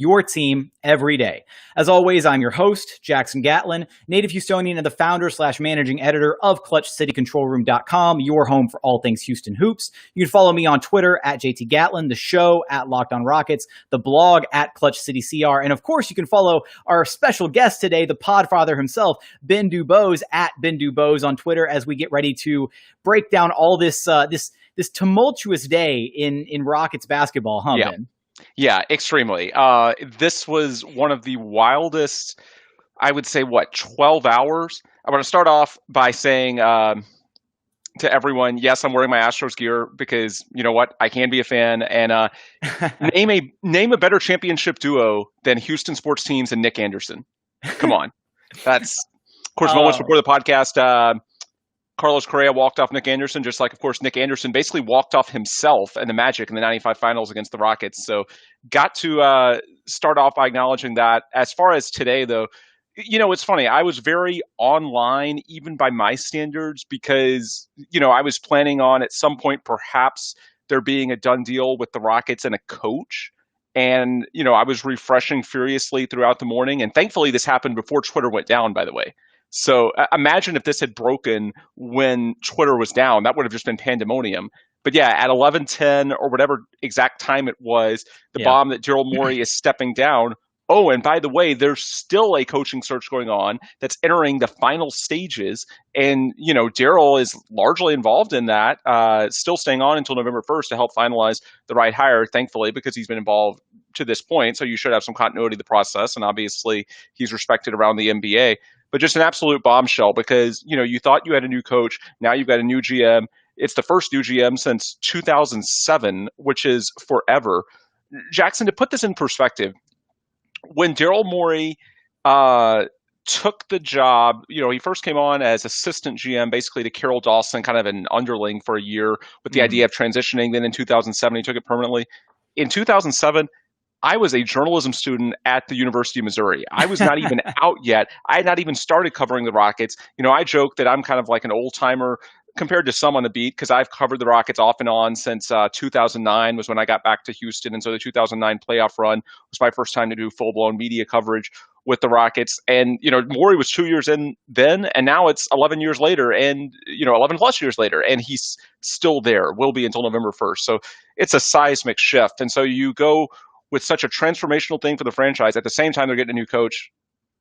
your team every day. As always, I'm your host, Jackson Gatlin, native Houstonian and the founder/managing editor of ClutchCityControlRoom.com, your home for all things Houston hoops. You can follow me on Twitter at JT Gatlin, the show at Locked On Rockets, the blog at ClutchCityCR, and of course, you can follow our special guest today, the Podfather himself, Ben Dubose at Ben Dubose on Twitter, as we get ready to break down all this this tumultuous day in Rockets basketball, huh, Ben? Yeah, extremely. This was one of the wildest, I would say, 12 hours? I want to start off by saying to everyone, yes, I'm wearing my Astros gear because, you know what, I can be a fan. And name a better championship duo than Houston sports teams and Nick Anderson. Come on. That's, of course, moments before the podcast, Carlos Correa walked off Nick Anderson, just like, of course, Nick Anderson basically walked off himself and the Magic in the 95 finals against the Rockets. So got to start off by acknowledging that. As far as today, though, you know, it's funny. I was very online, even by my standards, because, you know, I was planning on at some point perhaps there being a done deal with the Rockets and a coach. And, you know, I was refreshing furiously throughout the morning. And thankfully, this happened before Twitter went down, by the way. So imagine if this had broken when Twitter was down. That would have just been pandemonium. But yeah, at 11:10 or whatever exact time it was, the bomb that Daryl Morey is stepping down. Oh, and by the way, there's still a coaching search going on that's entering the final stages. And, you know, Daryl is largely involved in that, still staying on until November 1st to help finalize the right hire, thankfully, because he's been involved to this point. So you should have some continuity of the process. And obviously, he's respected around the NBA. But just an absolute bombshell because, you know, you thought you had a new coach. Now you've got a new GM. It's the first new GM since 2007, which is forever. Jackson, to put this in perspective, when Daryl Morey took the job, you know, he first came on as assistant GM, basically to Carroll Dawson, kind of an underling for a year with the idea of transitioning. Then in 2007, he took it permanently. In 2007, I was a journalism student at the University of Missouri. I was not even out yet. I had not even started covering the Rockets. You know, I joke that I'm kind of like an old timer compared to some on the beat because I've covered the Rockets off and on since 2009 was when I got back to Houston. And so the 2009 playoff run was my first time to do full-blown media coverage with the Rockets. And, you know, Morey was 2 years in then, and now it's 11 years later and, you know, 11 plus years later, and he's still there, will be until November 1st. So it's a seismic shift. And so you go with such a transformational thing for the franchise. At the same time, they're getting a new coach.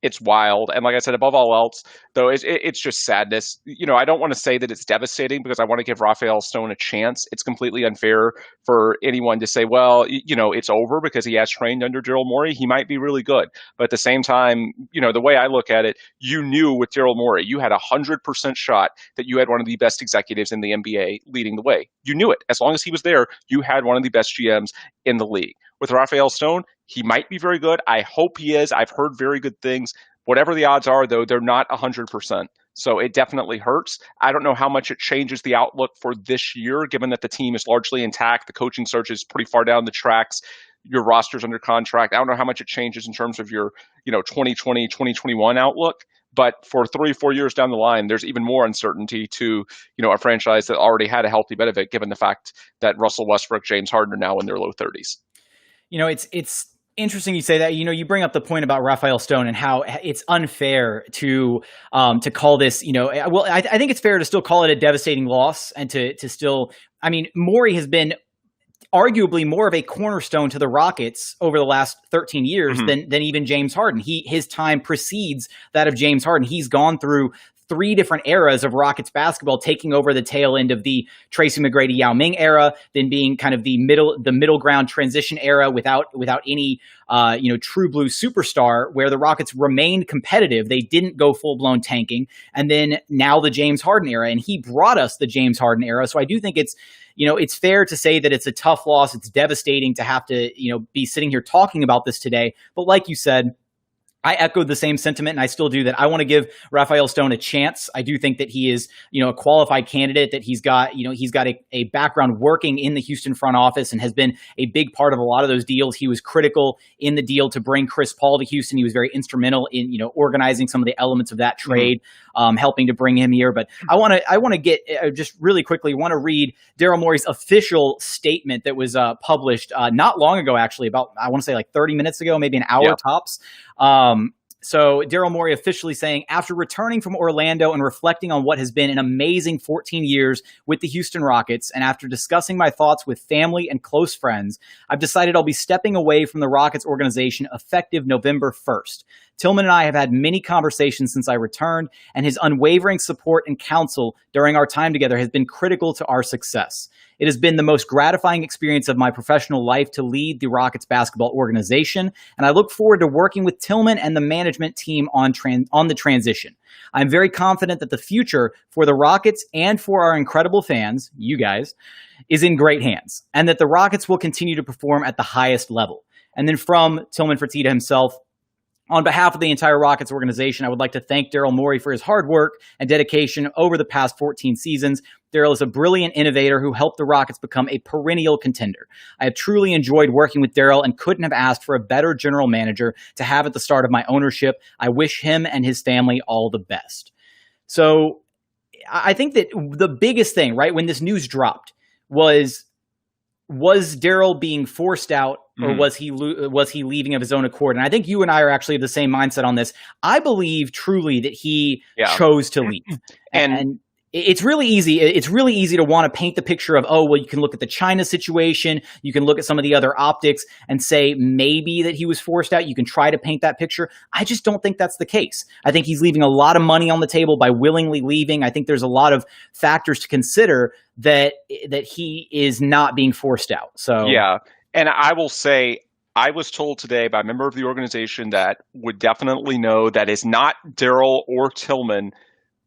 It's wild. And like I said, above all else, though, it's just sadness. You know, I don't want to say that it's devastating because I want to give Rafael Stone a chance. It's completely unfair for anyone to say, well, you know, it's over because he has trained under Daryl Morey. He might be really good. But at the same time, you know, the way I look at it, you knew with Daryl Morey, you had 100% shot that you had one of the best executives in the NBA leading the way. You knew it. As long as he was there, you had one of the best GMs in the league. With Rafael Stone, he might be very good. I hope he is. I've heard very good things. Whatever the odds are, though, they're not 100%. So it definitely hurts. I don't know how much it changes the outlook for this year, given that the team is largely intact. The coaching search is pretty far down the tracks. Your roster's under contract. I don't know how much it changes in terms of your, you know, 2020, 2021 outlook. But for 3 or 4 years down the line, there's even more uncertainty to, you know, a franchise that already had a healthy benefit, given the fact that Russell Westbrook, James Harden are now in their low 30s. You know, it's interesting you say that. You know, you bring up the point about Rafael Stone and how it's unfair to call this, you know, well, I think it's fair to still call it a devastating loss and to still, I mean, Morey has been arguably more of a cornerstone to the Rockets over the last 13 years than even James Harden. His time precedes that of James Harden. He's gone through 3 different eras of Rockets basketball, taking over the tail end of the Tracy McGrady Yao Ming era, then being kind of the middle ground transition era without any true blue superstar, where the Rockets remained competitive. They didn't go full blown tanking, and then now the James Harden era, and he brought us the James Harden era. So I do think it's fair to say that it's a tough loss. It's devastating to have to be sitting here talking about this today. But like you said, I echoed the same sentiment, and I still do that. I want to give Rafael Stone a chance. I do think that he is, a qualified candidate, that he's got, a background working in the Houston front office and has been a big part of a lot of those deals. He was critical in the deal to bring Chris Paul to Houston. He was very instrumental in, organizing some of the elements of that trade, helping to bring him here. But I want to get just really quickly, want to read Daryl Morey's official statement that was published not long ago, actually, about, I want to say like 30 minutes ago, maybe an hour tops. So Daryl Morey officially saying, after returning from Orlando and reflecting on what has been an amazing 14 years with the Houston Rockets, and after discussing my thoughts with family and close friends, I've decided I'll be stepping away from the Rockets organization effective November 1st. Tillman and I have had many conversations since I returned, and his unwavering support and counsel during our time together has been critical to our success. It has been the most gratifying experience of my professional life to lead the Rockets basketball organization, and I look forward to working with Tillman and the management team on the transition. I'm very confident that the future for the Rockets and for our incredible fans, you guys, is in great hands, and that the Rockets will continue to perform at the highest level. And then from Tillman Fertitta himself, on behalf of the entire Rockets organization, I would like to thank Daryl Morey for his hard work and dedication over the past 14 seasons. Daryl is a brilliant innovator who helped the Rockets become a perennial contender. I have truly enjoyed working with Daryl and couldn't have asked for a better general manager to have at the start of my ownership. I wish him and his family all the best. So I think that the biggest thing, right, when this news dropped was Daryl being forced out, or was he leaving of his own accord? And I think you and I are actually of the same mindset on this. I believe truly that he chose to leave. And it's really easy. It's really easy to want to paint the picture of, oh, well, you can look at the China situation. You can look at some of the other optics and say maybe that he was forced out. You can try to paint that picture. I just don't think that's the case. I think he's leaving a lot of money on the table by willingly leaving. I think there's a lot of factors to consider that he is not being forced out. So yeah. And I will say, I was told today by a member of the organization that would definitely know that is not Daryl or Tillman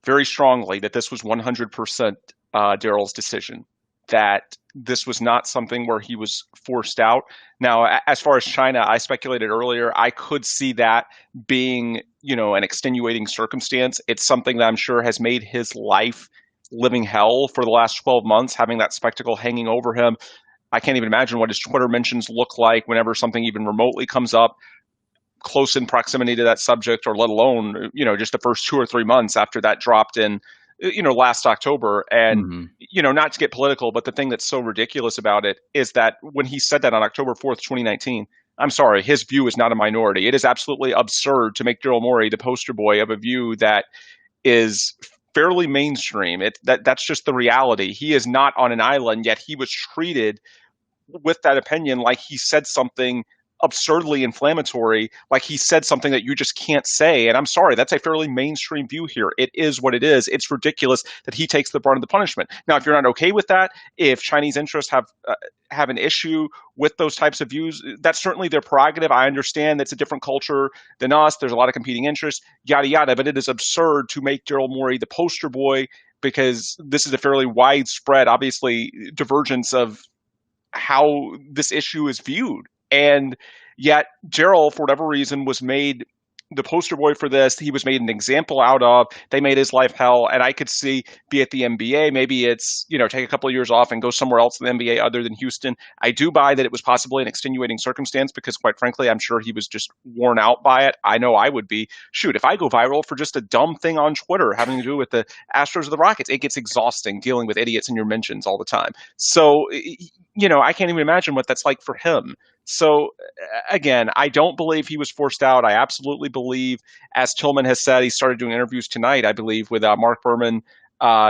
very strongly, that this was 100% Daryl's decision, that this was not something where he was forced out. Now, as far as China, I speculated earlier, I could see that being, an extenuating circumstance. It's something that I'm sure has made his life living hell for the last 12 months, having that spectacle hanging over him. I can't even imagine what his Twitter mentions look like whenever something even remotely comes up close in proximity to that subject, or let alone, just the first 2 or 3 months after that dropped in, last October. And, not to get political, but the thing that's so ridiculous about it is that when he said that on October 4th, 2019, I'm sorry, his view is not a minority. It is absolutely absurd to make Daryl Morey the poster boy of a view that is fairly mainstream. That's just the reality. He is not on an island, yet he was treated with that opinion like he said something absurdly inflammatory, like he said something that you just can't say. And I'm sorry, that's a fairly mainstream view here. It is what it is. It's ridiculous that he takes the brunt of the punishment. Now, if you're not okay with that, if Chinese interests have an issue with those types of views, that's certainly their prerogative. I understand that's a different culture than us. There's a lot of competing interests, yada, yada. But it is absurd to make Daryl Morey the poster boy, because this is a fairly widespread, obviously, divergence of how this issue is viewed. And yet Daryl, for whatever reason, was made the poster boy for this. He was made an example out of. They made his life hell. And I could see, be it the NBA, maybe it's, take a couple of years off and go somewhere else in the NBA other than Houston. I do buy that it was possibly an extenuating circumstance, because quite frankly, I'm sure he was just worn out by it. I know I would be. Shoot, if I go viral for just a dumb thing on Twitter having to do with the Astros or the Rockets, it gets exhausting dealing with idiots in your mentions all the time. So, I can't even imagine what that's like for him. So, again, I don't believe he was forced out. I absolutely believe, as Tillman has said, he started doing interviews tonight, I believe, with Mark Berman,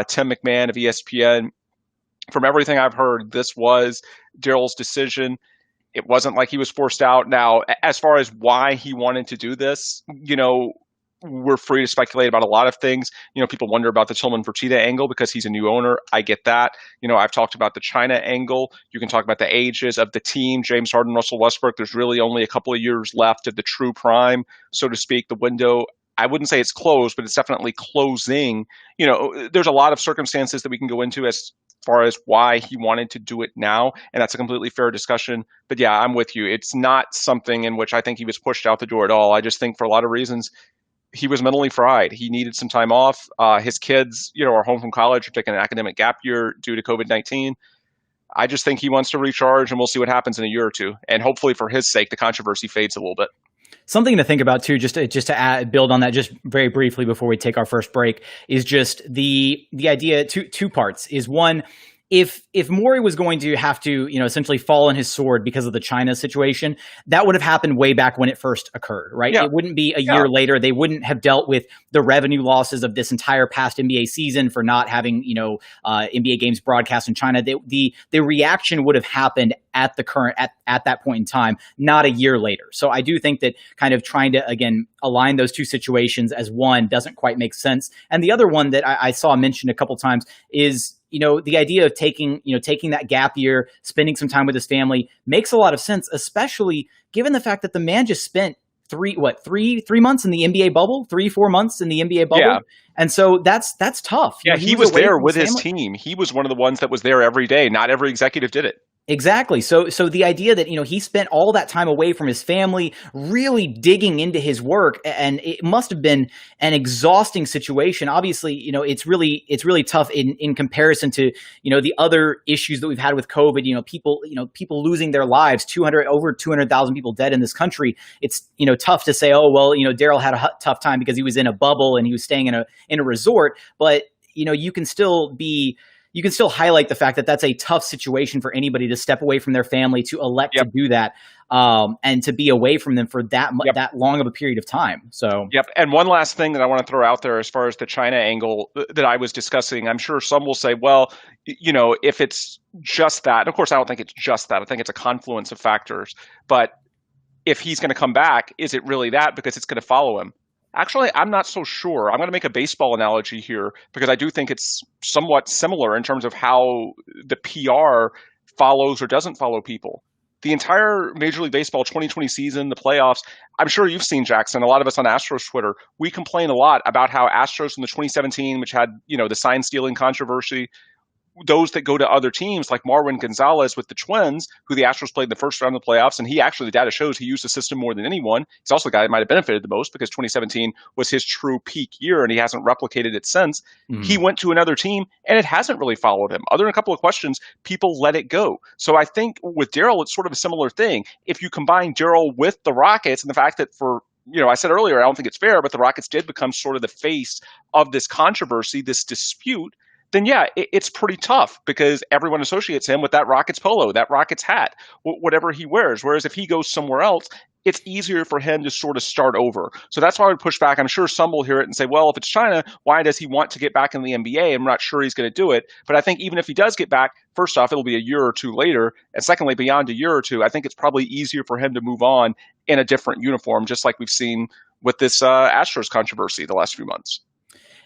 Tim McMahon of ESPN. From everything I've heard, this was Daryl's decision. It wasn't like he was forced out. Now, as far as why he wanted to do this, we're free to speculate about a lot of things. People wonder about the Tillman Fertitta angle because he's a new owner. I get that. I've talked about the China angle. You can talk about the ages of the team, James Harden, Russell Westbrook. There's really only a couple of years left of the true prime, so to speak. The window, I wouldn't say it's closed, but it's definitely closing. There's a lot of circumstances that we can go into as far as why he wanted to do it now, and that's a completely fair discussion. But yeah, I'm with you. It's not something in which I think he was pushed out the door at all. I just think for a lot of reasons, he was mentally fried. He needed some time off. His kids, are home from college or taking an academic gap year due to COVID-19. I just think he wants to recharge, and we'll see what happens in a year or two. And hopefully, for his sake, the controversy fades a little bit. Something to think about too, just to build on that, just very briefly before we take our first break, is just the idea. Two parts is one. If Morey was going to have to, essentially fall on his sword because of the China situation, that would have happened way back when it first occurred, right? Yeah. It wouldn't be a year later. They wouldn't have dealt with the revenue losses of this entire past NBA season for not having, NBA games broadcast in China. The reaction would have happened at that point in time, not a year later. So I do think that kind of trying to, again, align those two situations as one doesn't quite make sense. And the other one that I saw mentioned a couple times is, the idea of taking that gap year, spending some time with his family makes a lot of sense, especially given the fact that the man just spent three months in the NBA bubble, 3-4 months in the NBA bubble. Yeah. And so that's tough. Yeah, he was there with his team. He was one of the ones that was there every day. Not every executive did it. Exactly. So the idea that, he spent all that time away from his family, really digging into his work, and it must have been an exhausting situation. Obviously, it's really tough in comparison to, the other issues that we've had with COVID, people losing their lives, over 200,000 people dead in this country. It's, tough to say, oh, well, Daryl had a tough time because he was in a bubble and he was staying in a resort, but, you can still highlight the fact that that's a tough situation for anybody to step away from their family, to elect to do that, and to be away from them for that long of a period of time. So, And one last thing that I want to throw out there as far as the China angle that I was discussing, I'm sure some will say, well, if it's just that, and of course, I don't think it's just that. I think it's a confluence of factors. But if he's going to come back, is it really that? Because it's going to follow him. Actually, I'm not so sure. I'm going to make a baseball analogy here because I do think it's somewhat similar in terms of how the PR follows or doesn't follow people. The entire Major League Baseball 2020 season, the playoffs, I'm sure you've seen, Jackson, a lot of us on Astros Twitter, we complain a lot about how Astros in the 2017, which had, the sign stealing controversy, those that go to other teams like Marwin Gonzalez with the Twins, who the Astros played in the first round of the playoffs, and he actually, the data shows he used the system more than anyone. He's also the guy that might have benefited the most because 2017 was his true peak year, and he hasn't replicated it since. Mm-hmm. He went to another team, and it hasn't really followed him. Other than a couple of questions, people let it go. So I think with Daryl, it's sort of a similar thing. If you combine Daryl with the Rockets and the fact that I said earlier, I don't think it's fair, but the Rockets did become sort of the face of this controversy, this dispute, then yeah, it's pretty tough because everyone associates him with that Rockets polo, that Rockets hat, whatever he wears. Whereas if he goes somewhere else, it's easier for him to sort of start over. So that's why I would push back. I'm sure some will hear it and say, well, if it's China, why does he want to get back in the NBA? I'm not sure he's going to do it. But I think even if he does get back, first off, it'll be a year or two later. And secondly, beyond a year or two, I think it's probably easier for him to move on in a different uniform, just like we've seen with this Astros controversy the last few months.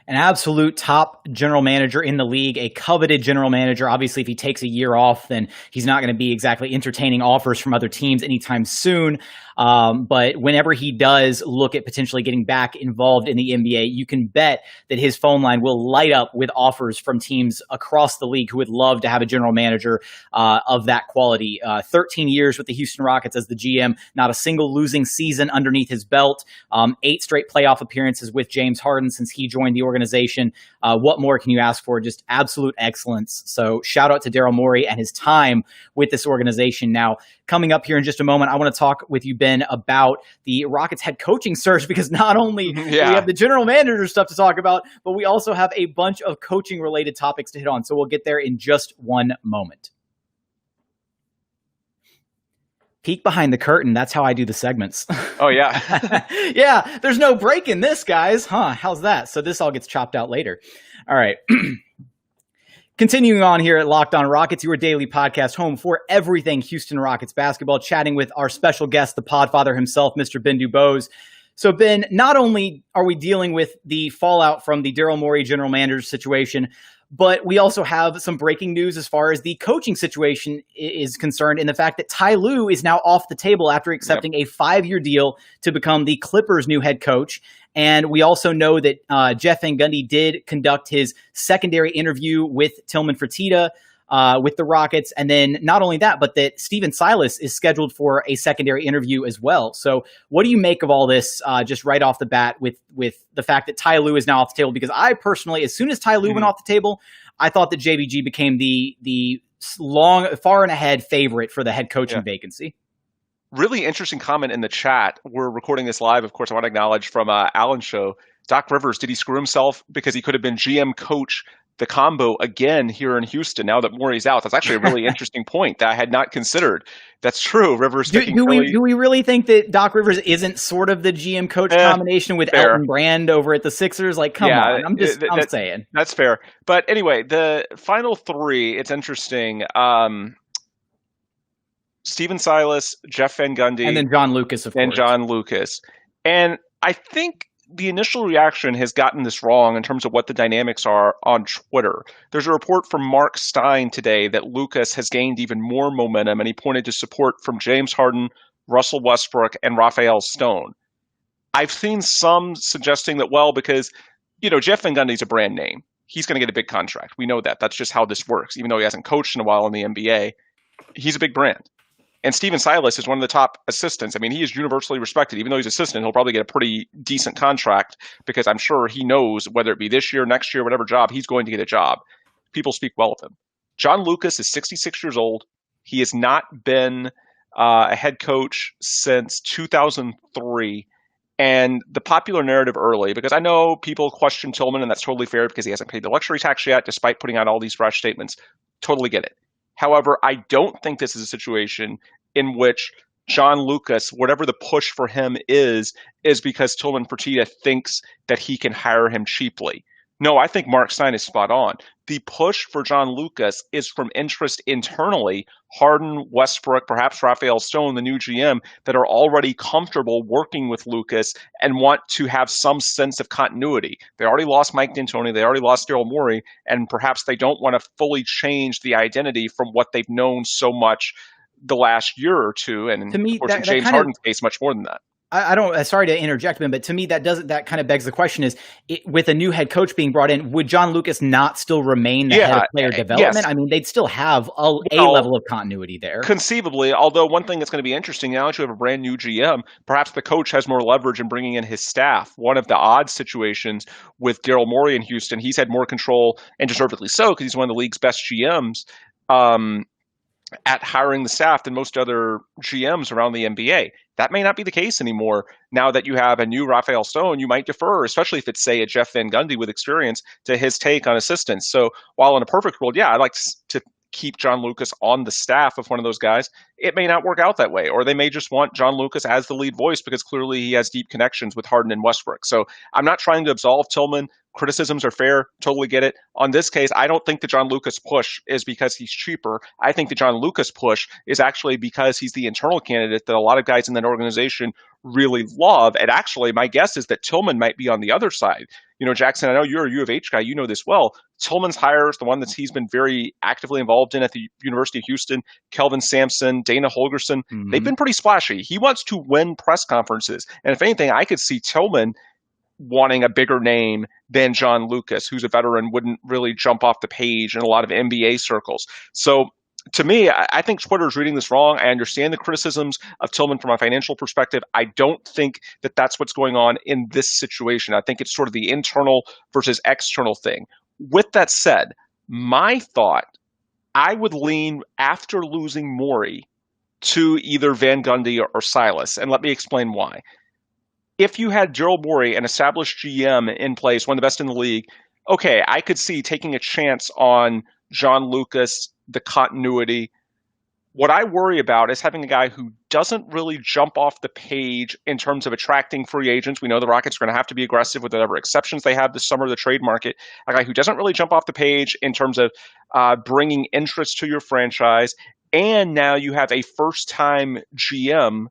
An absolute top general manager in the league, a coveted general manager. Obviously, if he takes a year off, then he's not going to be exactly entertaining offers from other teams anytime soon. But whenever he does look at potentially getting back involved in the NBA, you can bet that his phone line will light up with offers from teams across the league who would love to have a general manager of that quality. 13 years with the Houston Rockets as the GM, not a single losing season underneath his belt, 8 straight playoff appearances with James Harden since he joined the organization. What more can you ask for? Just absolute excellence. So shout out to Daryl Morey and his time with this organization. Now, coming up here in just a moment, I want to talk with you, Ben, about the Rockets head coaching search, because not only do we have the general manager stuff to talk about, but we also have a bunch of coaching related topics to hit on. So we'll get there in just one moment. Peek behind the curtain. That's how I do the segments. Oh, yeah. Yeah, there's no break in this, guys. How's that? So this all gets chopped out later. All right. Continuing on here at Locked On Rockets, your daily podcast home for everything Houston Rockets basketball, chatting with our special guest, the podfather himself, Mr. Ben Dubose. So, Ben, not only are we dealing with the fallout from the Daryl Morey general manager situation, but we also have some breaking news as far as the coaching situation is concerned, in the fact that Ty Lue is now off the table after accepting a 5-year deal to become the Clippers' new head coach. And we also know that Jeff Van Gundy did conduct his secondary interview with Tillman Fertitta with the Rockets. And then not only that, but that Stephen Silas is scheduled for a secondary interview as well. So what do you make of all this just right off the bat with the fact that Ty Lue is now off the table? Because I personally, as soon as Ty Lue went off the table, I thought that JBG became the far and ahead favorite for the head coaching vacancy. Really interesting comment in the chat. We're recording this live. Of course, I want to acknowledge from Alan's show, Doc Rivers, did he screw himself because he could have been GM coach the combo again here in Houston now that Morey's out? That's actually a really interesting point that I had not considered. That's true. Rivers do we really think that Doc Rivers isn't sort of the GM coach combination with fair. Elton Brand over at the Sixers? Like, come on. I'm saying. That's fair. But anyway, the final three, it's interesting. Stephen Silas, Jeff Van Gundy, and then John Lucas, of course. And John Lucas. And I think the initial reaction has gotten this wrong in terms of what the dynamics are on Twitter. There's a report from Mark Stein today that Lucas has gained even more momentum, and he pointed to support from James Harden, Russell Westbrook, and Raphael Stone. I've seen some suggesting that, well, because, Jeff Van Gundy's a brand name. He's going to get a big contract. We know that. That's just how this works. Even though he hasn't coached in a while in the NBA, he's a big brand. And Stephen Silas is one of the top assistants. I mean, he is universally respected. Even though he's assistant, he'll probably get a pretty decent contract because I'm sure he knows whether it be this year, next year, whatever job, he's going to get a job. People speak well of him. John Lucas is 66 years old. He has not been a head coach since 2003. And the popular narrative early, because I know people question Tillman, and that's totally fair because he hasn't paid the luxury tax yet, despite putting out all these rash statements. Totally get it. However, I don't think this is a situation in which John Lucas, whatever the push for him is because Tillman Fertitta thinks that he can hire him cheaply. No, I think Mark Stein is spot on. The push for John Lucas is from interest internally. Harden, Westbrook, perhaps Raphael Stone, the new GM, that are already comfortable working with Lucas and want to have some sense of continuity. They already lost Mike D'Antoni. They already lost Daryl Morey. And perhaps they don't want to fully change the identity from what they've known so much the last year or two. And to me, of course, in James Harden's case, much more than that. I don't. Sorry to interject, Ben, but to me, that kind of begs the question: with a new head coach being brought in, would John Lucas not still remain the head of player development? Yes. I mean, they'd still have a level of continuity there. Conceivably, although one thing that's going to be interesting now that you have a brand new GM, perhaps the coach has more leverage in bringing in his staff. One of the odd situations with Daryl Morey in Houston, he's had more control, and deservedly so, because he's one of the league's best GMs. At hiring the staff than most other GMs around the NBA. That may not be the case anymore. Now that you have a new Raphael Stone, you might defer, especially if it's, say, a Jeff Van Gundy with experience, to his take on assistants. So while in a perfect world, I'd like to keep John Lucas on the staff of one of those guys. It may not work out that way, or they may just want John Lucas as the lead voice because clearly he has deep connections with Harden and Westbrook. So I'm not trying to absolve Tillman. Criticisms are fair. Totally get it. On this case, I don't think the John Lucas push is because he's cheaper. I think the John Lucas push is actually because he's the internal candidate that a lot of guys in that organization really love. And actually, my guess is that Tillman might be on the other side. Jackson, I know you're a U of H guy. You know this well. Tillman's hires, the one that he's been very actively involved in at the University of Houston, Kelvin Sampson, Dana Holgerson, they've been pretty splashy. He wants to win press conferences. And if anything, I could see Tillman wanting a bigger name than John Lucas, who's a veteran, wouldn't really jump off the page in a lot of NBA circles. So to me, I think Twitter's reading this wrong. I understand the criticisms of Tillman from a financial perspective. I don't think that that's what's going on in this situation. I think it's sort of the internal versus external thing. With that said, my thought, I would lean after losing Morey to either Van Gundy or Silas. And let me explain why. If you had Daryl Morey, an established GM in place, one of the best in the league, okay, I could see taking a chance on John Lucas, the continuity. What I worry about is having a guy who doesn't really jump off the page in terms of attracting free agents. We know the Rockets are going to have to be aggressive with whatever exceptions they have this summer of the trade market. A guy who doesn't really jump off the page in terms of bringing interest to your franchise. And now you have a first-time GM.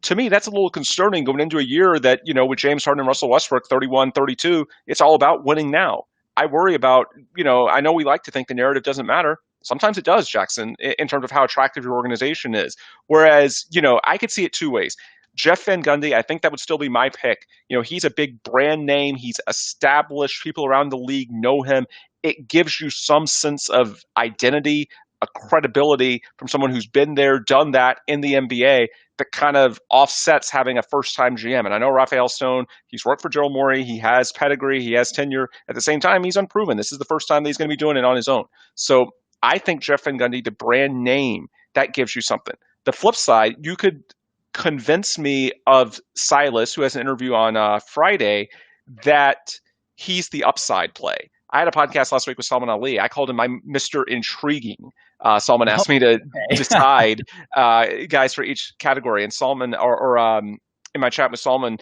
To me, that's a little concerning going into a year that, with James Harden and Russell Westbrook, 31, 32, it's all about winning now. I worry about, I know we like to think the narrative doesn't matter. Sometimes it does, Jackson, in terms of how attractive your organization is. Whereas, I could see it two ways. Jeff Van Gundy, I think that would still be my pick. He's a big brand name. He's established. People around the league know him. It gives you some sense of identity, a credibility from someone who's been there, done that in the NBA that kind of offsets having a first-time GM. And I know Rafael Stone, he's worked for Daryl Morey. He has pedigree. He has tenure. At the same time, he's unproven. This is the first time that he's going to be doing it on his own. So I think Jeff Van Gundy, the brand name, that gives you something. The flip side, you could convince me of Silas, who has an interview on Friday, that he's the upside play. I had a podcast last week with Salman Ali. I called him my Mr. Intriguing. Salman asked me to decide guys for each category. And Salman, in my chat with Salman,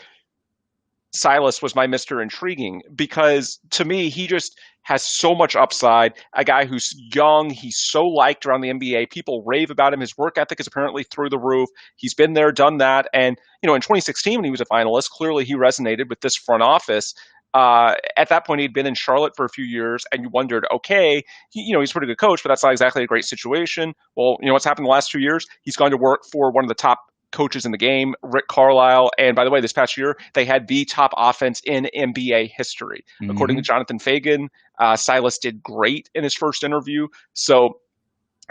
Silas was my Mr. Intriguing because to me, he just has so much upside. A guy who's young. He's so liked around the NBA. People rave about him. His work ethic is apparently through the roof. He's been there, done that. And, in 2016, when he was a finalist, clearly he resonated with this front office. At that point, he'd been in Charlotte for a few years, and you wondered, okay, he's a pretty good coach, but that's not exactly a great situation. Well, what's happened the last 2 years? He's gone to work for one of the top coaches in the game, Rick Carlisle. And by the way, this past year, they had the top offense in NBA history. Mm-hmm. According to Jonathan Fagan, Silas did great in his first interview. So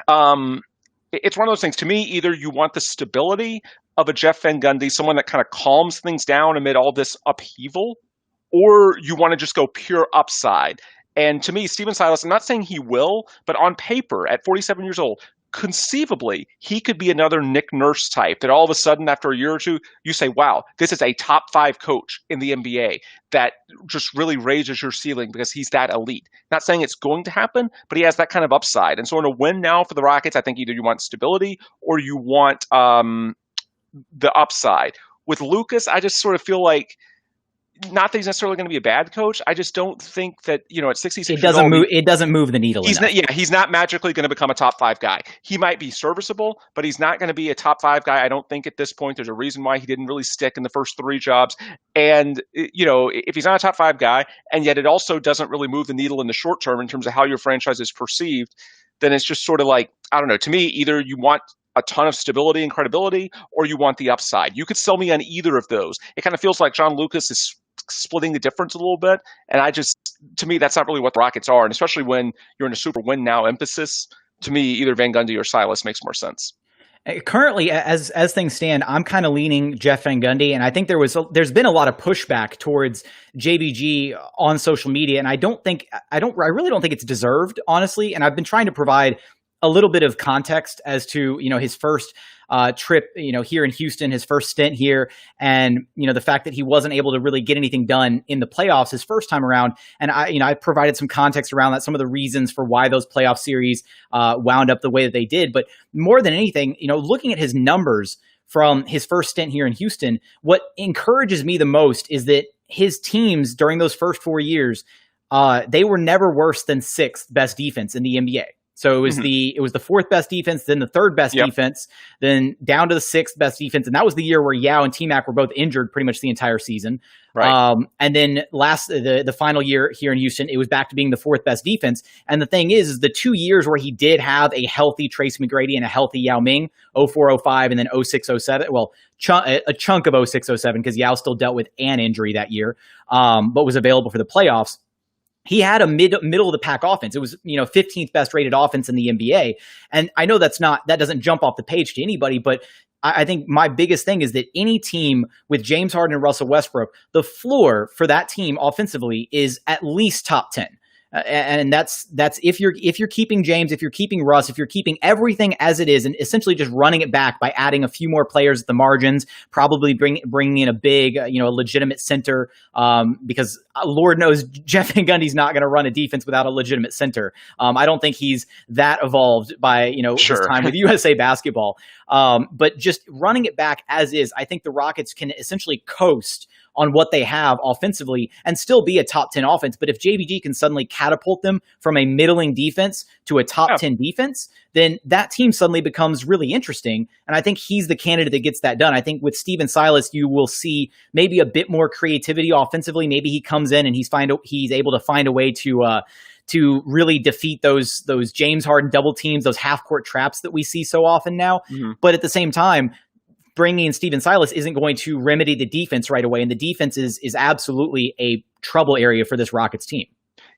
it's one of those things. To me, either you want the stability of a Jeff Van Gundy, someone that kind of calms things down amid all this upheaval, or you want to just go pure upside. And to me, Stephen Silas, I'm not saying he will, but on paper, at 47 years old, conceivably, he could be another Nick Nurse type that all of a sudden, after a year or two, you say, wow, this is a top 5 coach in the NBA that just really raises your ceiling because he's that elite. Not saying it's going to happen, but he has that kind of upside. And so in a win now for the Rockets, I think either you want stability or you want the upside. With Lucas, I just sort of feel like, not that he's necessarily going to be a bad coach. I just don't think that, at 66 years old, it doesn't move the needle enough. He's not magically going to become a top 5 guy. He might be serviceable, but he's not going to be a top 5 guy. I don't think at this point. There's a reason why he didn't really stick in the first 3 jobs. And, if he's not a top 5 guy, and yet it also doesn't really move the needle in the short term in terms of how your franchise is perceived, then it's just sort of like, I don't know, to me, either you want a ton of stability and credibility, or you want the upside. You could sell me on either of those. It kind of feels like John Lucas is splitting the difference a little bit. And to me, that's not really what the Rockets are. And especially when you're in a super win now emphasis, to me, either Van Gundy or Silas makes more sense. Currently, as things stand, I'm kind of leaning Jeff Van Gundy, and I think there's been a lot of pushback towards JVG on social media, and I really don't think it's deserved, honestly. And I've been trying to provide a little bit of context as to, his first trip, here in Houston, his first stint here, and, the fact that he wasn't able to really get anything done in the playoffs his first time around. And I provided some context around that, some of the reasons for why those playoff series wound up the way that they did. But more than anything, looking at his numbers from his first stint here in Houston, what encourages me the most is that his teams during those first 4 years, they were never worse than 6th best defense in the NBA. So it was the 4th best defense, then the 3rd best defense, then down to the 6th best defense, and that was the year where Yao and T-Mac were both injured pretty much the entire season. Right. And then the final year here in Houston, it was back to being the 4th best defense. And the thing is the 2 years where he did have a healthy Tracy McGrady and a healthy Yao Ming, 04-05 and then 06-07. Well, a chunk of 06-07 because Yao still dealt with an injury that year, but was available for the playoffs. He had a middle of the pack offense. It was, 15th best rated offense in the NBA. And I know that doesn't jump off the page to anybody, but I think my biggest thing is that any team with James Harden and Russell Westbrook, the floor for that team offensively is at least top 10. And that's if you're keeping James, if you're keeping Russ, if you're keeping everything as it is, and essentially just running it back by adding a few more players at the margins, probably bringing in a big, a legitimate center, because Lord knows Jeff Van Gundy's not going to run a defense without a legitimate center. I don't think he's that evolved by his time with USA Basketball. But just running it back as is, I think the Rockets can essentially coast on what they have offensively and still be a top 10 offense. But if JVG can suddenly catapult them from a middling defense to a top 10 defense, then that team suddenly becomes really interesting. And I think he's the candidate that gets that done. I think with Stephen Silas, you will see maybe a bit more creativity offensively. Maybe he comes in and he's able to find a way to really defeat those James Harden double teams, those half court traps that we see so often now. Mm-hmm. But at the same time, bringing in Steven Silas isn't going to remedy the defense right away. And the defense is absolutely a trouble area for this Rockets team.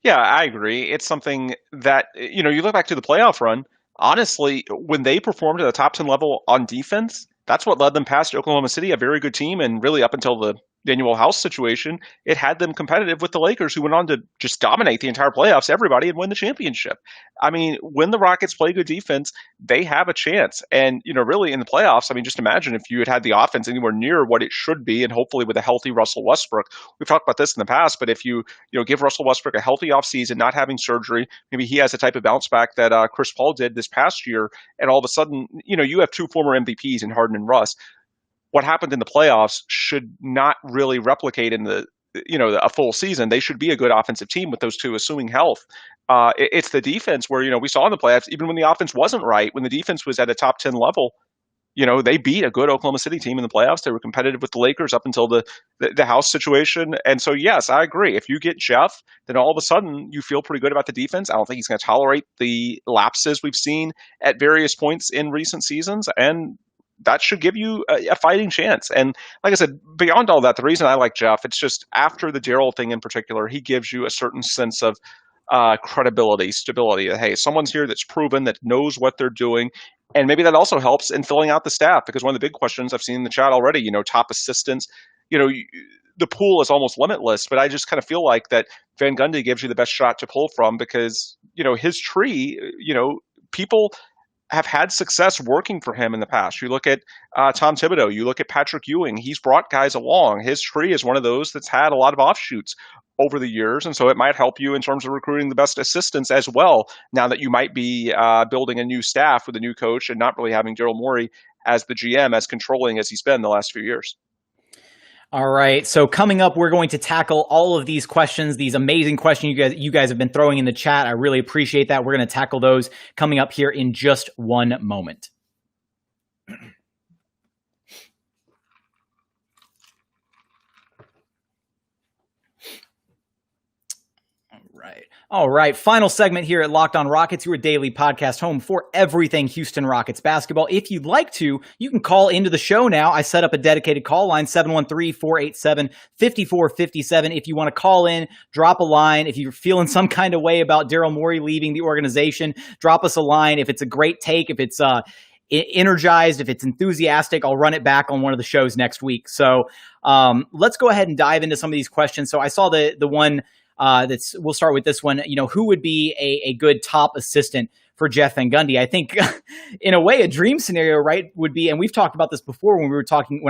Yeah, I agree. It's something that, you look back to the playoff run, honestly, when they performed at the top 10 level on defense, that's what led them past Oklahoma City, a very good team, and really up until the Daniel House situation, it had them competitive with the Lakers, who went on to just dominate the entire playoffs, everybody, and win the championship. I mean, when the Rockets play good defense, they have a chance. And, really in the playoffs, I mean, just imagine if you had the offense anywhere near what it should be, and hopefully with a healthy Russell Westbrook. We've talked about this in the past, but if you, give Russell Westbrook a healthy offseason, not having surgery, maybe he has a type of bounce back that Chris Paul did this past year, and all of a sudden, you have two former MVPs in Harden and Russ. What happened in the playoffs should not really replicate in a full season. They should be a good offensive team with those two, assuming health. It's the defense where, we saw in the playoffs, even when the offense wasn't right, when the defense was at a top 10 level, they beat a good Oklahoma City team in the playoffs. They were competitive with the Lakers up until the House situation. And so, yes, I agree. If you get Jeff, then all of a sudden you feel pretty good about the defense. I don't think he's going to tolerate the lapses we've seen at various points in recent seasons. And that should give you a fighting chance. And like I said, beyond all that, the reason I like Jeff, it's just after the Daryl thing in particular, he gives you a certain sense of credibility, stability. Hey, someone's here that's proven, that knows what they're doing. And maybe that also helps in filling out the staff, because one of the big questions I've seen in the chat already, top assistants, the pool is almost limitless, but I just kind of feel like that Van Gundy gives you the best shot to pull from, because, his tree, people have had success working for him in the past. You look at Tom Thibodeau, you look at Patrick Ewing, he's brought guys along. His tree is one of those that's had a lot of offshoots over the years, and so it might help you in terms of recruiting the best assistants as well, now that you might be building a new staff with a new coach and not really having Daryl Morey as the GM, as controlling as he's been the last few years. All right. So coming up, we're going to tackle all of these questions, these amazing questions you guys have been throwing in the chat. I really appreciate that. We're going to tackle those coming up here in just one moment. All right. Final segment here at Locked On Rockets, your daily podcast home for everything Houston Rockets basketball. If you'd like to, you can call into the show now. I set up a dedicated call line, 713-487-5457. If you want to call in, drop a line. If you're feeling some kind of way about Daryl Morey leaving the organization, drop us a line. If it's a great take, if it's energized, if it's enthusiastic, I'll run it back on one of the shows next week. So let's go ahead and dive into some of these questions. So I saw the one we'll start with this one. Who would be a good top assistant for Jeff Van Gundy? I think in a way, a dream scenario, right, would be, and we've talked about this before when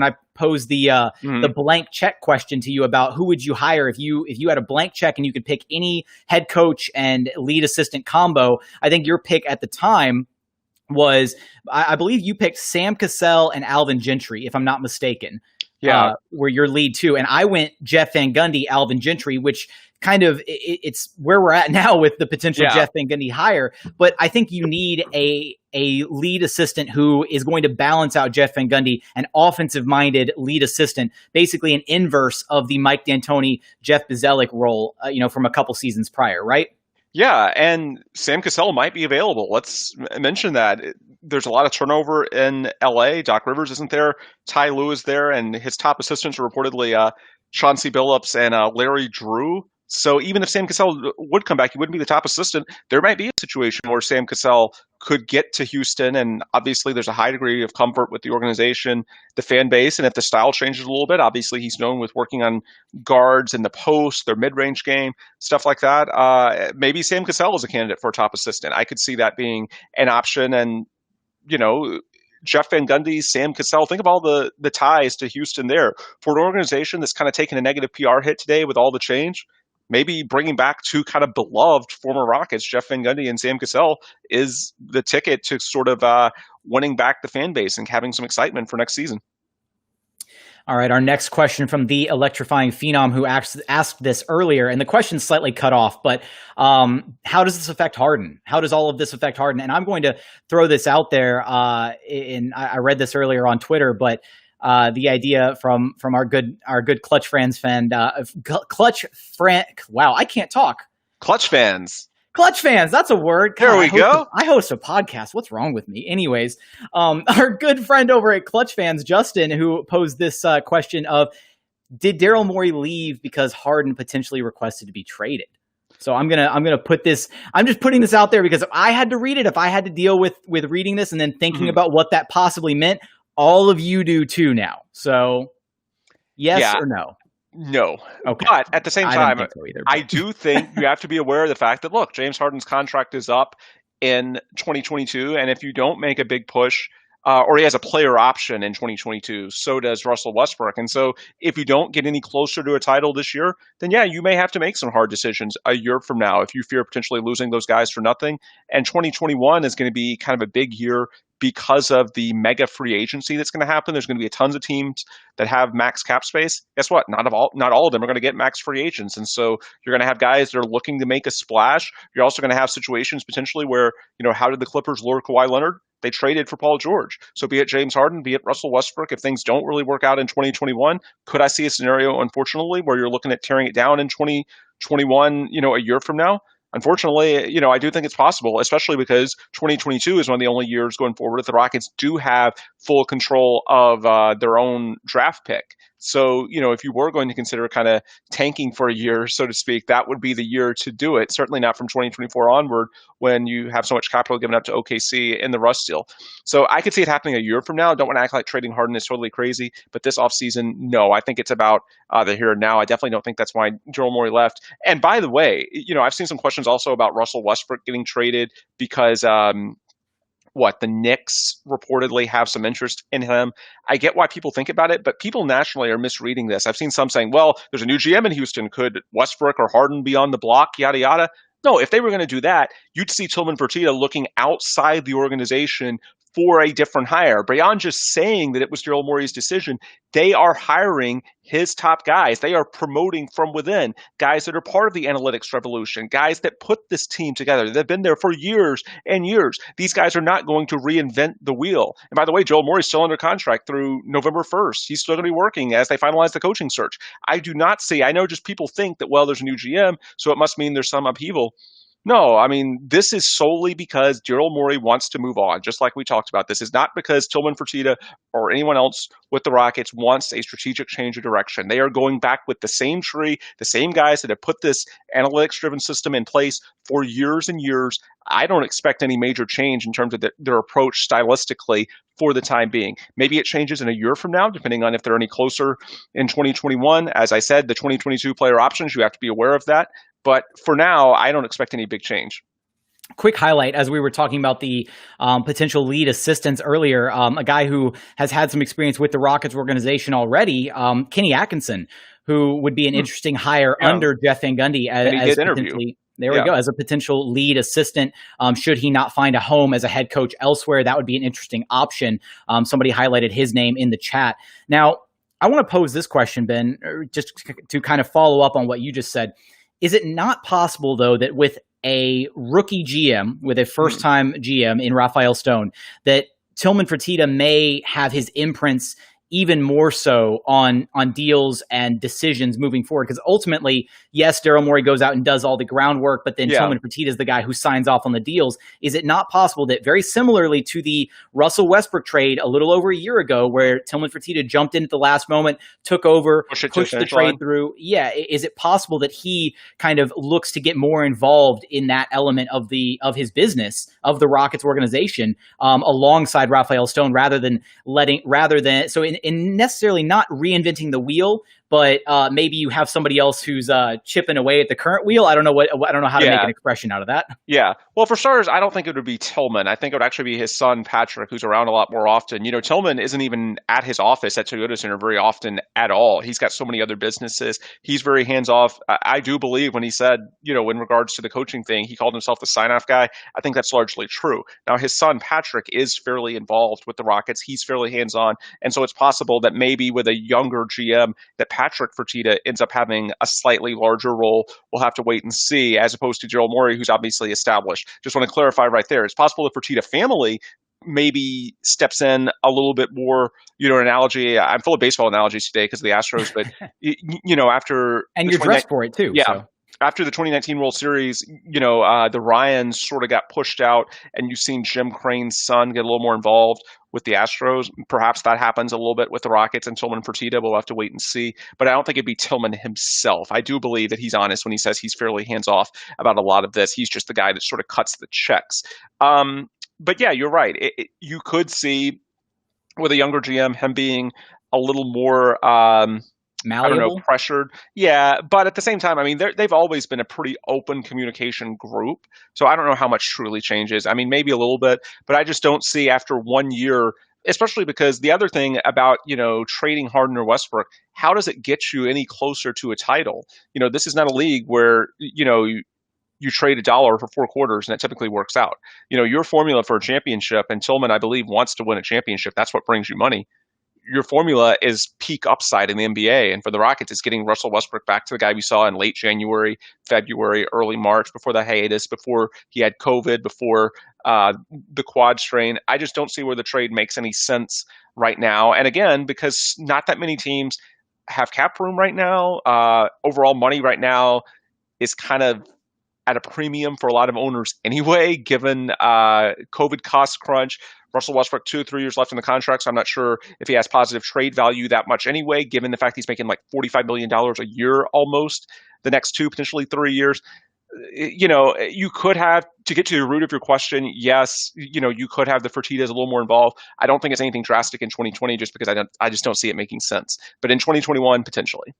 I posed the blank check question to you about who would you hire if you had a blank check and you could pick any head coach and lead assistant combo. I think your pick at the time was, I believe you picked Sam Cassell and Alvin Gentry, if I'm not mistaken. Yeah. Were your lead two. And I went Jeff Van Gundy, Alvin Gentry, which kind of it's where we're at now with the potential Jeff Van Gundy hire. But I think you need a lead assistant who is going to balance out Jeff Van Gundy, an offensive-minded lead assistant, basically an inverse of the Mike D'Antoni, Jeff Bzdelik role, from a couple seasons prior, right? Yeah, and Sam Cassell might be available. Let's mention that. There's a lot of turnover in L.A. Doc Rivers isn't there. Ty Lue is there, and his top assistants are reportedly Chauncey Billups and Larry Drew. So even if Sam Cassell would come back, he wouldn't be the top assistant. There might be a situation where Sam Cassell could get to Houston, and obviously there's a high degree of comfort with the organization, the fan base, and if the style changes a little bit, obviously he's known with working on guards in the post, their mid-range game, stuff like that. Maybe Sam Cassell is a candidate for a top assistant. I could see that being an option, and Jeff Van Gundy, Sam Cassell, think of all the ties to Houston there. For an organization that's kind of taken a negative PR hit today with all the change, maybe bringing back two kind of beloved former Rockets, Jeff Van Gundy and Sam Cassell, is the ticket to sort of winning back the fan base and having some excitement for next season. All right, our next question from the electrifying phenom who asked this earlier, and the question's slightly cut off, but how does this affect Harden? How does all of this affect Harden? And I'm going to throw this out there, and I read this earlier on Twitter, but the idea from our good Clutch fans fan, wow, I can't talk. Clutch fans. Clutch fans, that's a word. God, There we go. I host a podcast. What's wrong with me? Anyways, our good friend over at Clutch Fans, Justin, who posed this question of, did Daryl Morey leave because Harden potentially requested to be traded? So I'm gonna put this. I'm just putting this out there because if I had to read it, if I had to deal with reading this and then thinking about what that possibly meant, all of you do too now. So yes or no? No. Okay. But at the same time, I do think you have to be aware of the fact that, look, James Harden's contract is up in 2022. And if you don't make a big push, or he has a player option in 2022, so does Russell Westbrook. And so if you don't get any closer to a title this year, then yeah, you may have to make some hard decisions a year from now if you fear potentially losing those guys for nothing. And 2021 is going to be kind of a big year because of the mega free agency that's going to happen. There's going to be tons of teams that have max cap space. Guess what? Not all of them are going to get max free agents. And so you're going to have guys that are looking to make a splash. You're also going to have situations potentially where, how did the Clippers lure Kawhi Leonard? They traded for Paul George. So be it James Harden, be it Russell Westbrook, if things don't really work out in 2021, could I see a scenario, unfortunately, where you're looking at tearing it down in 2021, a year from now? Unfortunately, I do think it's possible, especially because 2022 is one of the only years going forward that the Rockets do have full control of their own draft pick. So, if you were going to consider kind of tanking for a year, so to speak, that would be the year to do it. Certainly not from 2024 onward when you have so much capital given up to OKC in the Russ deal. So I could see it happening a year from now. Don't want to act like trading Harden is totally crazy, but this offseason, no, I think it's about the here and now. I definitely don't think that's why Daryl Morey left. And by the way, I've seen some questions also about Russell Westbrook getting traded because the Knicks reportedly have some interest in him. I get why people think about it, but people nationally are misreading this. I've seen some saying, well, there's a new GM in Houston. Could Westbrook or Harden be on the block? Yada, yada. No, if they were going to do that, you'd see Tillman Fertitta looking outside the organization for a different hire. Beyond just saying that it was Daryl Morey's decision, they are hiring his top guys. They are promoting from within, guys that are part of the analytics revolution, guys that put this team together. They've been there for years and years. These guys are not going to reinvent the wheel. And by the way, Joel Morey's still under contract through November 1st. He's still going to be working as they finalize the coaching search. I know just people think that, well, there's a new GM, so it must mean there's some upheaval. No, I mean, this is solely because Daryl Morey wants to move on, just like we talked about. This is not because Tillman Fertitta or anyone else with the Rockets wants a strategic change of direction. They are going back with the same tree, the same guys that have put this analytics-driven system in place for years and years. I don't expect any major change in terms of their approach stylistically for the time being. Maybe it changes in a year from now, depending on if they're any closer in 2021. As I said, the 2022 player options, you have to be aware of that. But for now, I don't expect any big change. Quick highlight, as we were talking about the potential lead assistants earlier, a guy who has had some experience with the Rockets organization already, Kenny Atkinson, who would be an interesting hire under Jeff Van Gundy as potentially. There we go. As a potential lead assistant, should he not find a home as a head coach elsewhere, that would be an interesting option. Somebody highlighted his name in the chat. Now, I want to pose this question, Ben, just to kind of follow up on what you just said. Is it not possible, though, that with a rookie GM, with a first-time GM in Rafael Stone, that Tillman Fertitta may have his imprints even more so on deals and decisions moving forward? Because ultimately, yes, Daryl Morey goes out and does all the groundwork, but then Tillman Fertitta is the guy who signs off on the deals. Is it not possible that very similarly to the Russell Westbrook trade a little over a year ago, where Tillman Fertitta jumped in at the last moment, took over, pushed the trade through? Yeah, is it possible that he kind of looks to get more involved in that element of his business, of the Rockets organization, alongside Rafael Stone, rather than in necessarily not reinventing the wheel, but maybe you have somebody else who's chipping away at the current wheel. I don't know how to make an expression out of that. Yeah. Well, for starters, I don't think it would be Tillman. I think it would actually be his son, Patrick, who's around a lot more often. Tillman isn't even at his office at Toyota Center very often at all. He's got so many other businesses. He's very hands-off. I do believe when he said, in regards to the coaching thing, he called himself the sign-off guy. I think that's largely true. Now, his son, Patrick, is fairly involved with the Rockets. He's fairly hands-on. And so it's possible that maybe with a younger GM that Patrick Fertitta ends up having a slightly larger role. We'll have to wait and see, as opposed to Daryl Morey, who's obviously established. Just want to clarify right there. It's possible the Fertitta family maybe steps in a little bit more, an analogy. I'm full of baseball analogies today because of the Astros, but, after... And you're dressed for it too. Yeah. So. after the 2019 World Series, the Ryans sort of got pushed out, and you've seen Jim Crane's son get a little more involved with the Astros. Perhaps that happens a little bit with the Rockets and Tillman Fertitta. We'll have to wait and see. But I don't think it'd be Tillman himself. I do believe that he's honest when he says he's fairly hands off about a lot of this. He's just the guy that sort of cuts the checks. But yeah, you're right. You could see with a younger GM him being a little more Malleable? I don't know, pressured. Yeah, but at the same time, I mean, they've always been a pretty open communication group. So I don't know how much truly changes. I mean, maybe a little bit, but I just don't see after 1 year, especially because the other thing about, trading Harden or Westbrook, how does it get you any closer to a title? This is not a league where, you trade $1 for 4 quarters and it typically works out. Your formula for a championship, and Tillman, I believe, wants to win a championship. That's what brings you money. Your formula is peak upside in the NBA. And for the Rockets, it's getting Russell Westbrook back to the guy we saw in late January, February, early March, before the hiatus, before he had COVID, before the quad strain. I just don't see where the trade makes any sense right now. And again, because not that many teams have cap room right now. Overall money right now is kind of at a premium for a lot of owners anyway, given COVID cost crunch. Russell Westbrook, 2 or 3 years left in the contract, so I'm not sure if he has positive trade value that much anyway, given the fact he's making like $45 million a year almost the next 2, potentially 3 years. You could have, to get to the root of your question, yes, you could have the Fertittas a little more involved. I don't think it's anything drastic in 2020 just because I just don't see it making sense. But in 2021, potentially.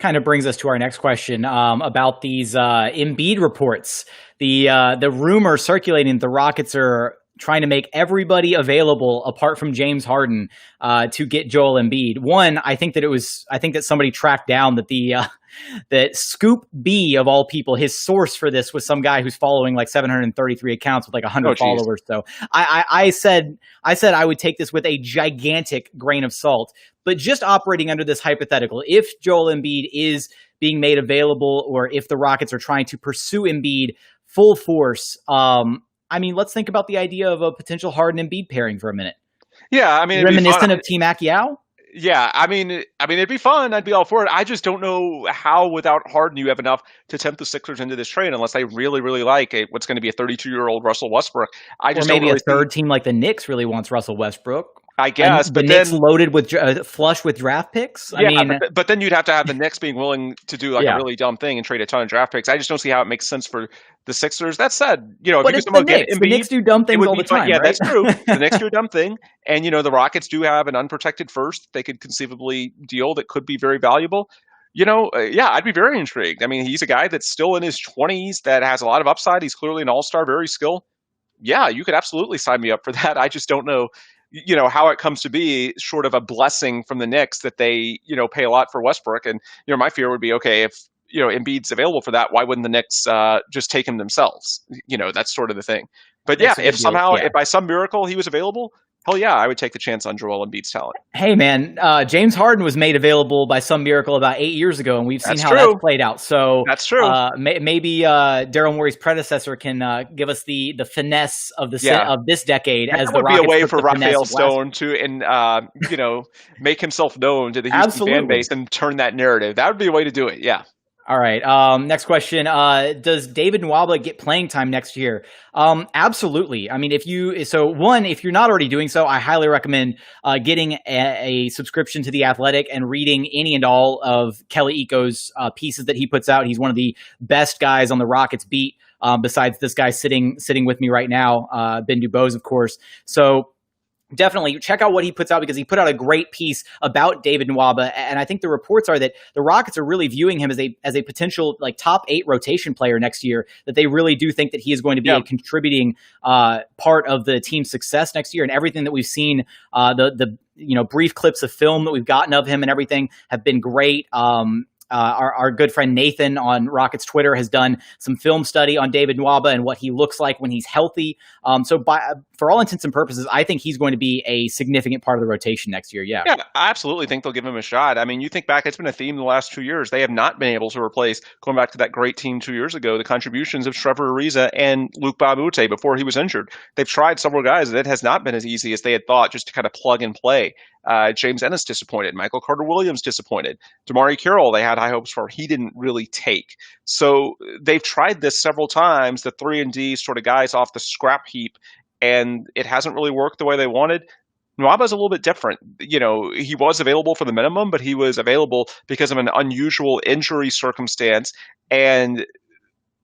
Kind of brings us to our next question about these Embiid reports. The rumor circulating that the Rockets are trying to make everybody available apart from James Harden to get Joel Embiid. One, I think that somebody tracked down that that Scoop B of all people, his source for this was some guy who's following like 733 accounts with like 100 followers. So I said I would take this with a gigantic grain of salt, but just operating under this hypothetical, if Joel Embiid is being made available, or if the Rockets are trying to pursue Embiid full force, let's think about the idea of a potential Harden Embiid pairing for a minute. Yeah, I mean, reminiscent of Team Acquiao. Yeah, I mean, it'd be fun. I'd be all for it. I just don't know how, without Harden, you have enough to tempt the Sixers into this trade, unless they really, really like what's going to be a 32-year-old Russell Westbrook. Or maybe a third team like the Knicks really wants Russell Westbrook. I guess, but the Knicks loaded with flush with draft picks. But then you'd have to have the Knicks being willing to do a really dumb thing and trade a ton of draft picks. I just don't see how it makes sense for the Sixers. That said, but it's the Knicks. The Knicks do dumb things all the time. Yeah, right? That's true. The Knicks do a dumb thing, and the Rockets do have an unprotected first they could conceivably deal that could be very valuable. I'd be very intrigued. I mean, he's a guy that's still in his 20s that has a lot of upside. He's clearly an all-star, very skilled. Yeah, you could absolutely sign me up for that. I just don't know how it comes to be short of a blessing from the Knicks that they, pay a lot for Westbrook. And, my fear would be, okay, if, Embiid's available for that, why wouldn't the Knicks just take him themselves? That's sort of the thing. But yeah, if by some miracle he was available, hell yeah, I would take the chance on Joel Embiid's talent. Hey man, James Harden was made available by some miracle about 8 years ago, and we've seen how that's played out. So that's true. Maybe Daryl Morey's predecessor can give us the finesse of of this decade. That would be a way for Raphael Stone to make himself known to the Houston fan base and turn that narrative. That would be a way to do it. Yeah. All right. Next question. Does David Nwaba get playing time next year? Absolutely. I mean, if you're not already doing so, I highly recommend getting a subscription to The Athletic and reading any and all of Kelly Iko's pieces that he puts out. He's one of the best guys on the Rockets beat, besides this guy sitting with me right now, Ben Dubose, of course. So definitely check out what he puts out, because he put out a great piece about David Nwaba, and I think the reports are that the Rockets are really viewing him as a potential like top 8 rotation player next year. That they really do think that he is going to be a contributing part of the team's success next year. And everything that we've seen, the brief clips of film that we've gotten of him and everything have been great. Our good friend Nathan on Rockets Twitter has done some film study on David Nwaba and what he looks like when he's healthy. For all intents and purposes, I think he's going to be a significant part of the rotation next year. Yeah, I absolutely think they'll give him a shot. I mean, you think back, it's been a theme the last 2 years. They have not been able to replace, going back to that great team 2 years ago, the contributions of Trevor Ariza and Luke Babute before he was injured. They've tried several guys, and it has not been as easy as they had thought just to kind of plug and play James Ennis disappointed. Michael Carter-Williams disappointed. Damari Carroll, they had high hopes for. He didn't really take. So they've tried this several times, the 3-and-D sort of guys off the scrap heap, and it hasn't really worked the way they wanted. Nwaba's a little bit different. He was available for the minimum, but he was available because of an unusual injury circumstance, and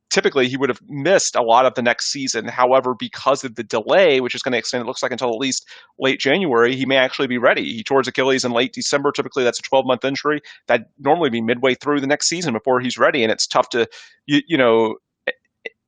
typically he would have missed a lot of the next season. However, because of the delay, which is going to extend, it looks like, until at least late January, he may actually be ready. He tore his Achilles in late December. Typically, that's a 12-month injury. That'd normally be midway through the next season before he's ready, and it's tough to,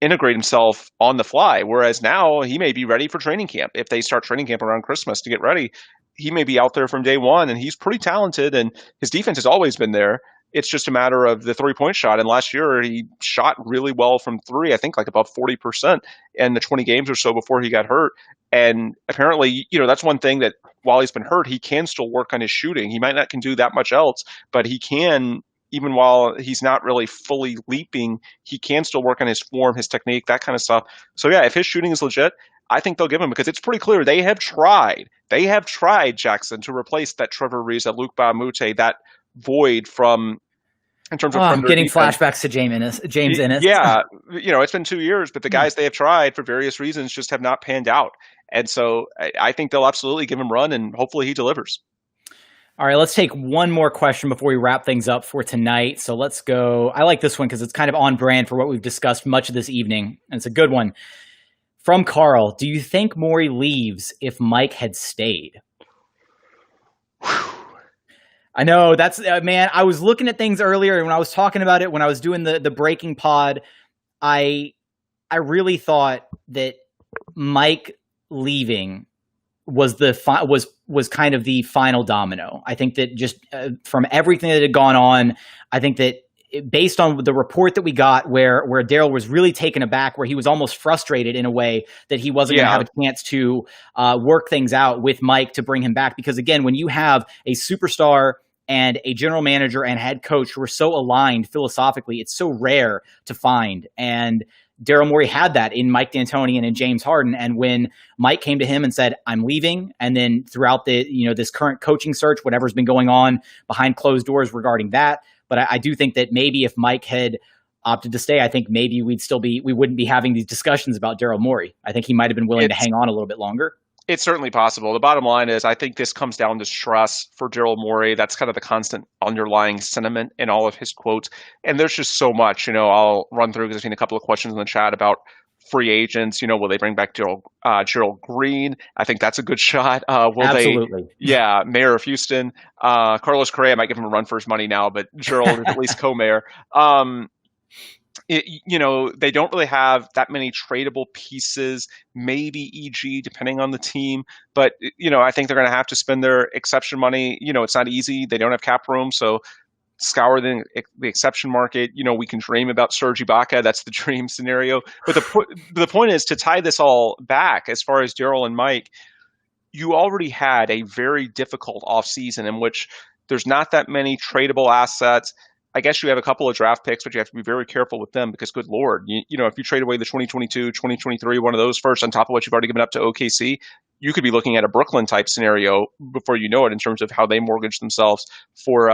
integrate himself on the fly. Whereas now he may be ready for training camp. If they start training camp around Christmas to get ready, he may be out there from day one, and he's pretty talented, and his defense has always been there. It's just a matter of the three-point shot. And last year he shot really well from three, I think like above 40% in the 20 games or so before he got hurt. And apparently, that's one thing that while he's been hurt, he can still work on his shooting. He might not can do that much else, but he can, even while he's not really fully leaping, he can still work on his form, his technique, that kind of stuff. So yeah, if his shooting is legit, I think they'll give him, because it's pretty clear they have tried. They have tried, Jackson, to replace that Trevor Reeves, that Luke Baumute, that void from, in terms of getting defense. Flashbacks to James Ennis. Yeah, it's been 2 years, but the guys they have tried for various reasons just have not panned out. And so I think they'll absolutely give him run, and hopefully he delivers. All right, let's take one more question before we wrap things up for tonight. So let's go. I like this one because it's kind of on brand for what we've discussed much of this evening, and it's a good one. From Carl, do you think Morey leaves if Mike had stayed? I know that's man. I was looking at things earlier, and when I was talking about it, when I was doing the breaking pod, I really thought that Mike leaving was kind of the final domino. I think that just from everything that had gone on, I think that based on the report that we got, where Daryl was really taken aback, where he was almost frustrated in a way that he wasn't going to have a chance to work things out with Mike to bring him back. Because again, when you have a superstar and a general manager and head coach who are so aligned philosophically, it's so rare to find. And Daryl Morey had that in Mike D'Antoni and in James Harden. And when Mike came to him and said, I'm leaving, and then throughout this current coaching search, whatever's been going on behind closed doors regarding that. But I do think that maybe if Mike had opted to stay, I think maybe we wouldn't be having these discussions about Daryl Morey. I think he might have been willing to hang on a little bit longer. It's certainly possible. The bottom line is I think this comes down to stress for Daryl Morey. That's kind of the constant underlying sentiment in all of his quotes. And there's just so much, I'll run through because I've seen a couple of questions in the chat about free agents. Will they bring back Gerald Green? I think that's a good shot. Absolutely. Mayor of Houston. Carlos Correa might give him a run for his money now, but Gerald is at least co-mayor. They don't really have that many tradable pieces, maybe EG, depending on the team. But, I think they're going to have to spend their exception money. It's not easy. They don't have cap room. So scour the exception market. We can dream about Serge Ibaka. That's the dream scenario. But the point is, to tie this all back, as far as Daryl and Mike, you already had a very difficult offseason in which there's not that many tradable assets. I guess you have a couple of draft picks, but you have to be very careful with them because, good Lord, if you trade away the 2022, 2023, one of those first on top of what you've already given up to OKC, you could be looking at a Brooklyn-type scenario before you know it in terms of how they mortgaged themselves for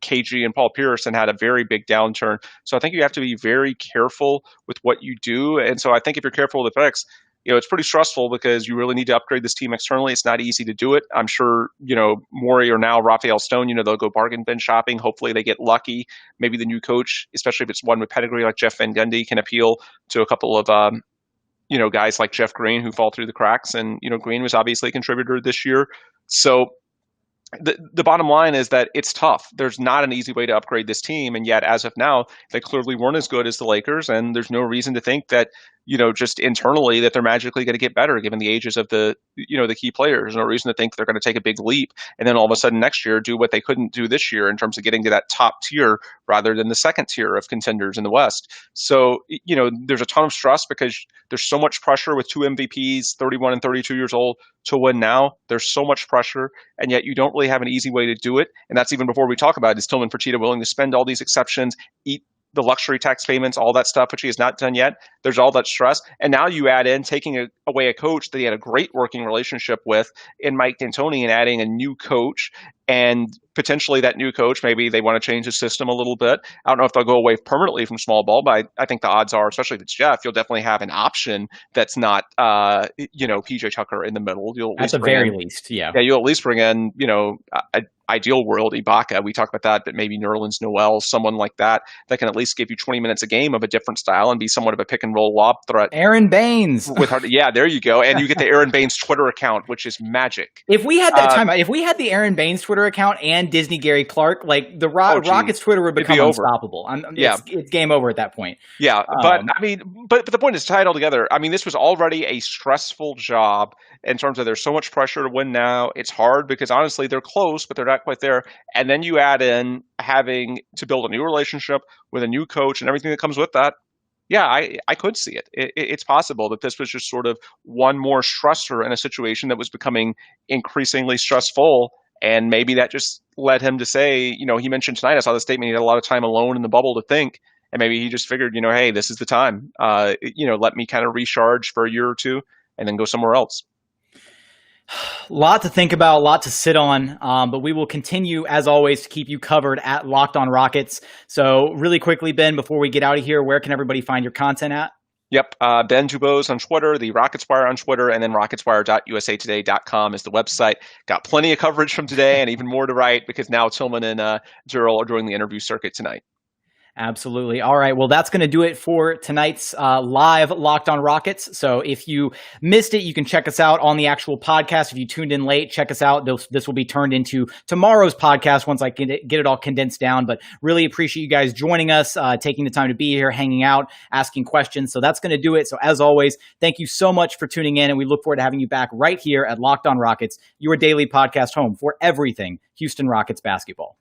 KG and Paul Pierce and had a very big downturn. So I think you have to be very careful with what you do. And so I think if you're careful with the picks, it's pretty stressful because you really need to upgrade this team externally. It's not easy to do it. I'm sure, Morey or now Raphael Stone, they'll go bargain bin shopping. Hopefully they get lucky. Maybe the new coach, especially if it's one with pedigree like Jeff Van Gundy, can appeal to a couple of, guys like Jeff Green who fall through the cracks. And, Green was obviously a contributor this year. So the bottom line is that it's tough. There's not an easy way to upgrade this team. And yet, as of now, they clearly weren't as good as the Lakers. And there's no reason to think that, just internally that they're magically going to get better given the ages of the key players. There's no reason to think they're going to take a big leap and then all of a sudden next year do what they couldn't do this year in terms of getting to that top tier rather than the second tier of contenders in the West. So, there's a ton of stress because there's so much pressure with two MVPs, 31 and 32 years old, to win now. There's so much pressure, and yet you don't really have an easy way to do it. And that's even before we talk about, is Tillman Fertitta willing to spend all these exceptions, eat the luxury tax payments, all that stuff, which he has not done yet. There's all that stress. And now you add in taking away a coach that he had a great working relationship with in Mike D'Antoni and adding a new coach. And potentially that new coach, maybe they want to change the system a little bit. I don't know if they'll go away permanently from small ball, but I think the odds are, especially if it's Jeff, you'll definitely have an option that's not, PJ Tucker in the middle. You'll at the very least, yeah. Yeah, you'll at least bring in, ideal world, Ibaka. We talked about that, but maybe Nerlens Noel, someone like that can at least give you 20 minutes a game of a different style and be somewhat of a pick and roll lob threat. Aaron Baines. Yeah, there you go. And you get the Aaron Baines Twitter account, which is magic. If we had that if we had the Aaron Baines Twitter account and Disney Gary Clark, like the Rockets Twitter would become unstoppable. It's game over at that point. Yeah, but the point is tied all together. I mean, this was already a stressful job in terms of there's so much pressure to win now. It's hard because honestly they're close, but they're not quite there. And then you add in having to build a new relationship with a new coach and everything that comes with that. Yeah, I could see it. It's possible that this was just sort of one more stressor in a situation that was becoming increasingly stressful. And maybe that just led him to say, he mentioned tonight, I saw the statement, he had a lot of time alone in the bubble to think. And maybe he just figured, hey, this is the time. Let me kind of recharge for a year or two and then go somewhere else. Lot to think about, a lot to sit on, but we will continue, as always, to keep you covered at Locked On Rockets. So really quickly, Ben, before we get out of here, where can everybody find your content at? Yep. Ben Dubose on Twitter, the Rockets Wire on Twitter, and then rocketswire.usatoday.com is the website. Got plenty of coverage from today and even more to write because now Tillman and Daryl are doing the interview circuit tonight. Absolutely. All right. Well, that's going to do it for tonight's live Locked On Rockets. So if you missed it, you can check us out on the actual podcast. If you tuned in late, check us out. This will be turned into tomorrow's podcast once I can get it all condensed down. But really appreciate you guys joining us, taking the time to be here, hanging out, asking questions. So that's going to do it. So as always, thank you so much for tuning in, and we look forward to having you back right here at Locked On Rockets, your daily podcast home for everything Houston Rockets basketball.